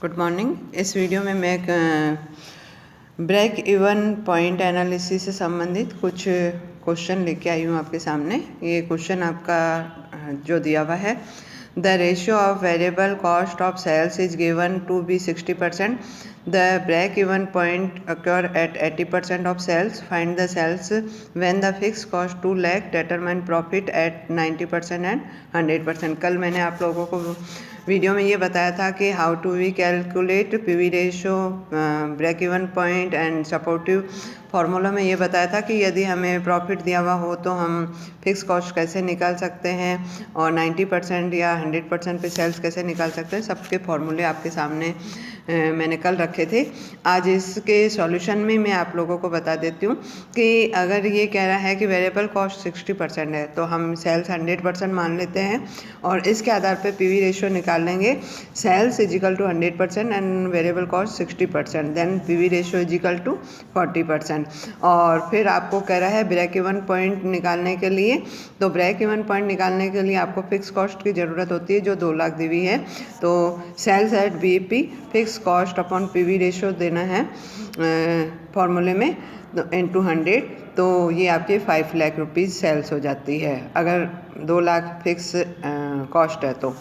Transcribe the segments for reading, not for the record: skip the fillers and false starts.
Good morning. इस video में मैं ब्रेक इवन पॉइंट एनालिसिस से संबंधित कुछ क्वेश्चन लेके आई हूँ आपके सामने। ये क्वेश्चन आपका जो दिया हुआ है, the ratio of variable cost of sales is given to be 60%. The break even point occur at 80% of sales. Find the sales when the fixed cost 2 lakh determine profit at 90% and 100%. कल मैंने आप लोगों को video में ये बताया था कि how to we calculate PV ratio, break even point and supportive formula में ये बताया था कि यदि हमें प्रॉफिट दिया हुआ हो तो हम फिक्स कॉस्ट कैसे निकाल सकते हैं और 90% या 100% पे सेल्स कैसे निकाल सकते हैं। सबके फॉर्मूले आपके सामने मैंने कल रखे थे। आज इसके सॉल्यूशन में मैं आप लोगों को बता देती हूँ कि अगर ये कह रहा है कि वेरिएबल कॉस्ट 60% है तो हम सेल्स 100% मान लेते हैं और इसके आधार पे पीवी रेशियो निकाल लेंगे। Sales equal to 100% and variable cost 60%, then PV ratio equal to 40%। और फिर आपको कह रहा है ब्रेक इवन पॉइंट निकालने के लिए, तो ब्रेक इवन पॉइंट निकालने के लिए आपको फिक्स कॉस्ट की ज़रूरत होती है जो 2 लाख दी हुई है। तो sales at BEP fix cost upon PV ratio देना है फॉर्मूले में इनटू 100, तो ये आपके 5 लाख रुपीज़ सेल्स हो जाती है अगर 2 लाख फिक्स कॉस्ट है। तो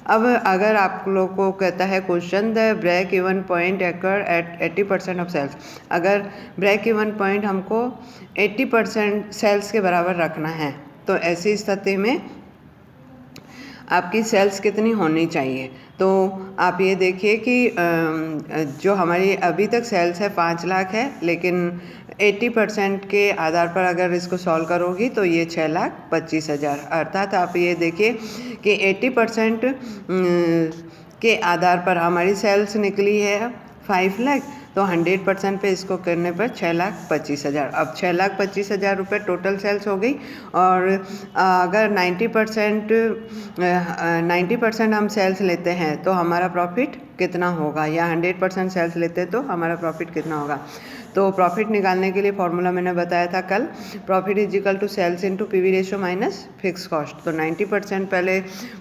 अब अगर आप लोग को कहता है question, the break even point occur at 80% of sales, अगर ब्रेक इवन पॉइंट हमको 80% सेल्स के बराबर रखना है तो ऐसी स्थिति में आपकी सेल्स कितनी होनी चाहिए। तो आप ये देखिए कि जो हमारी अभी तक सेल्स है 5 लाख है, लेकिन 80% के आधार पर अगर इसको सॉल्व करोगी तो ये 6,25,000, अर्थात आप ये देखिए कि 80% के आधार पर हमारी सेल्स निकली है 5 लाख, तो 100% पे इसको करने पर 6,25,000। अब 6,25,000 रुपये टोटल सेल्स हो गई। और अगर 90% हम सेल्स लेते हैं तो हमारा प्रॉफिट कितना होगा, या 100% सेल्स लेते हैं तो हमारा प्रॉफिट कितना होगा। तो प्रॉफिट निकालने के लिए फॉर्मूला मैंने बताया था कल, profit is equal to sales into PV ratio minus fix cost. तो 90% पहले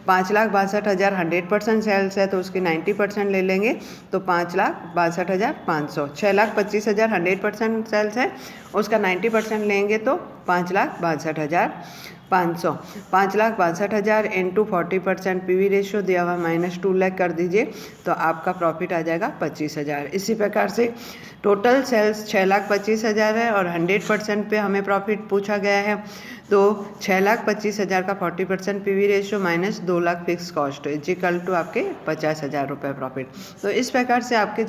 5,62,000 100% सेल्स है तो उसकी 90% ले लेंगे तो 5,62,500। 6,25,000 100% सेल्स है, उसका 90% लेंगे तो 5,62,500। 5,62,000 इंटू 40% पीवी रेशियो दिया हुआ माइनस 2 लाख कर दीजिए तो आपका प्रॉफिट आ जाएगा 25,000। इसी प्रकार से टोटल सेल्स 6,25,000 है और 100% पे हमें प्रॉफिट पूछा गया है, तो 6,25,000 का 40% PV ratio minus 2 lakh fix cost equal to आपके 50,000 रुपये प्रॉफिट। तो इस प्रकार से आपके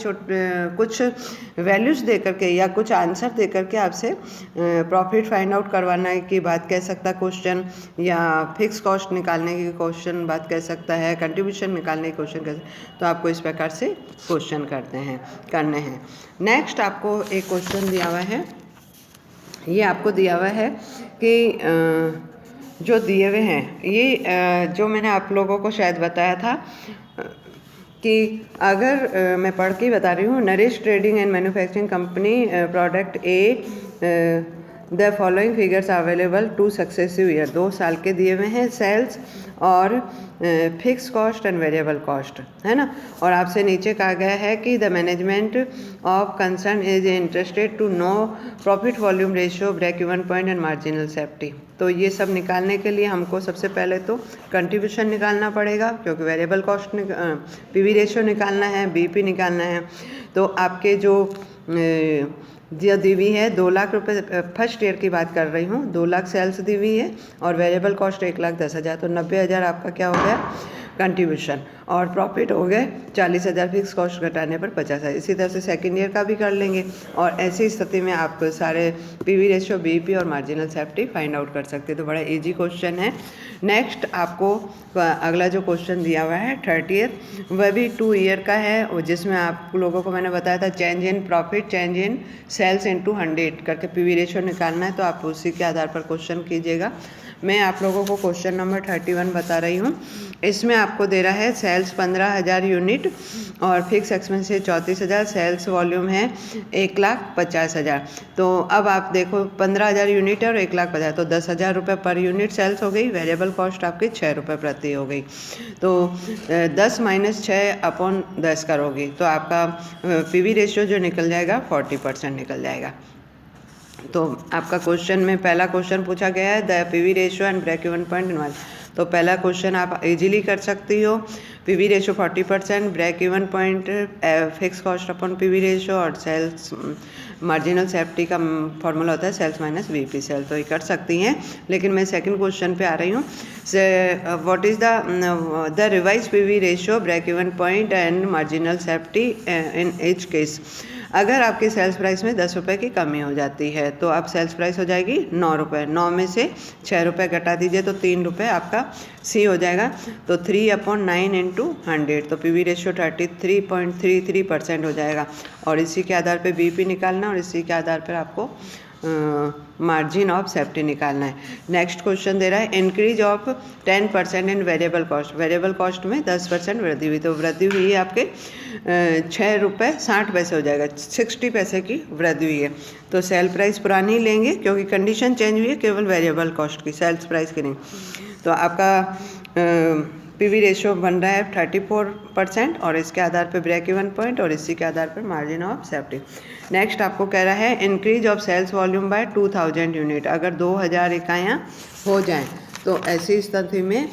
कुछ वैल्यूज़ दे करके या कुछ आंसर दे करके आपसे प्रॉफिट फाइंड आउट करवाने की बात कह सकता क्वेश्चन, या फिक्स कॉस्ट निकालने की क्वेश्चन बात कह सकता है, कंट्रीब्यूशन निकालने की क्वेश्चन कह सकता है। तो आपको इस प्रकार से क्वेश्चन करने हैं। नेक्स्ट आपको एक क्वेश्चन दिया हुआ है, ये आपको दिया हुआ है कि जो दिए हुए हैं ये जो मैंने आप लोगों को शायद बताया था कि अगर मैं पढ़ के बता रही हूँ, nourish trading and manufacturing company product A, the following figures available 2 successive year, 2 साल के दिए हुए हैं सेल्स और fix cost and variable cost, है ना। और आपसे नीचे कहा गया है कि the management of concern is interested to know profit volume ratio, break even point and marginal safety. तो ये सब निकालने के लिए हमको सबसे पहले तो कंट्रीब्यूशन निकालना पड़ेगा, क्योंकि वेरिएबल कॉस्ट पीवी रेशियो निकालना है, बीपी निकालना है। तो आपके जो दी हुई है 2 लाख रुपये, फर्स्ट ईयर की बात कर रही हूँ, 2 लाख सेल्स दी हुई है और वेरिएबल कॉस्ट 1,10,000, तो 90,000 आपका क्या हो गया कंट्रीब्यूशन, और प्रॉफिट हो गए 40,000 फिक्स कॉस्ट घटाने पर 50,000। इसी तरह से सेकंड ईयर का भी कर लेंगे और ऐसी स्थिति में आप सारे पीवी रेशियो, बीपी और मार्जिनल सेफ्टी फाइंड आउट कर सकते हैं। तो बड़ा इजी क्वेश्चन है। नेक्स्ट आपको अगला जो क्वेश्चन दिया हुआ है 30th, वह भी 2 ईयर का है, जिसमें आप लोगों को मैंने बताया था change in profit, change in sales into 100 करके पीवी रेशियो निकालना है। तो आप उसी के आधार पर क्वेश्चन कीजिएगा। मैं आप लोगों को क्वेश्चन नंबर 31 बता रही हूँ। इसमें आपको दे रहा है सेल्स 15,000 यूनिट और फिक्स एक्सपेंसेस 34,000, सेल्स वॉल्यूम है 1,50,000। तो अब आप देखो 15,000 यूनिट है और 1,50,000, तो 10,000 रुपये पर यूनिट सेल्स हो गई। वेरिएबल कॉस्ट आपकी 6 रुपये प्रति हो गई। तो 10 - 6/10 करोगी तो आपका पीवी रेशियो जो निकल जाएगा 40% निकल जाएगा। तो आपका क्वेश्चन में पहला क्वेश्चन पूछा गया है the PV ratio and break even point involve. तो पहला क्वेश्चन आप इजीली कर सकती हो। PV ratio 40%, break even point fix cost upon PV ratio और सेल्स मार्जिनल सेफ्टी का फॉर्मूला होता है सेल्स माइनस वीपी सेल। तो ये कर सकती हैं। लेकिन मैं सेकंड क्वेश्चन पे आ रही हूँ। What is the revise PV ratio, break even point and marginal safety in each case. अगर आपकी सेल्स प्राइस में 10 रुपये की कमी हो जाती है तो अब सेल्स प्राइस हो जाएगी 9 रुपये। 9 में से 6 रुपये घटा दीजिए तो 3 रुपये आपका सी हो जाएगा। तो 3/9 × 100, तो पीवी रेशियो 33.33% हो जाएगा। और इसी के आधार पे बीपी निकालना और इसी के आधार पर आपको मार्जिन ऑफ सेफ्टी निकालना है। नेक्स्ट क्वेश्चन दे रहा है increase of 10% in variable cost. Variable cost में 10% वृद्धि हुई, तो वृद्धि हुई है आपके 6 रुपये 60 पैसे हो जाएगा। 60 पैसे की वृद्धि हुई है। तो सेल प्राइस पुरानी लेंगे क्योंकि कंडीशन चेंज हुई है केवल वेरिएबल कॉस्ट की, सेल्स प्राइस की नहीं। तो आपका पीवी रेशियो बन रहा है 34% और इसके आधार पे ब्रेक इवन पॉइंट और इसी के आधार पर मार्जिन ऑफ सेफ्टी। नेक्स्ट आपको कह रहा है increase of sales volume by 2,000 unit. अगर 2,000 इकाइयाँ हो जाएं तो ऐसी स्थिति में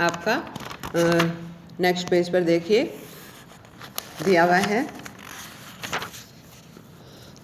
आपका नेक्स्ट पेज पर देखिए दिया हुआ है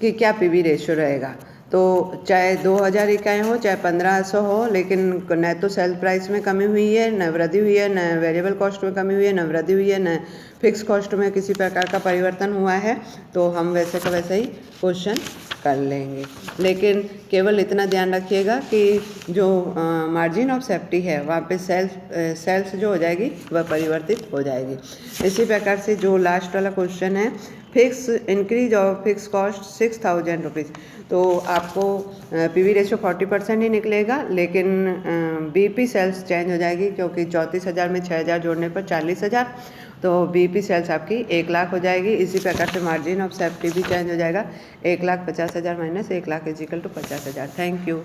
कि क्या पीवी रेशियो रहेगा। तो चाहे 2,000 इकाई हो चाहे 1,500 हो, लेकिन न तो सेल प्राइस में कमी हुई है, न वृद्धि हुई है, न वेरिएबल कॉस्ट में कमी हुई है, न वृद्धि हुई है, न फिक्स कॉस्ट में किसी प्रकार का परिवर्तन हुआ है। तो हम वैसे का वैसे ही क्वेश्चन कर लेंगे। लेकिन केवल इतना ध्यान रखिएगा कि जो मार्जिन ऑफ सेफ्टी है वहाँ पे सेल्स जो हो जाएगी वह परिवर्तित हो जाएगी। इसी प्रकार से जो लास्ट वाला क्वेश्चन है fix increase of fix cost 6,000 rupees. तो आपको पीवी रेशियो 40% ही निकलेगा, लेकिन बीपी सेल्स चेंज हो जाएगी क्योंकि 34,000 में 6,000 जोड़ने पर 40,000, तो बीपी सेल्स आपकी 1,00,000 हो जाएगी। इसी प्रकार से मार्जिन ऑफ सेफ्टी भी चेंज हो जाएगा। 1,50,000 - 1,00,000 = 50,000। Thank you.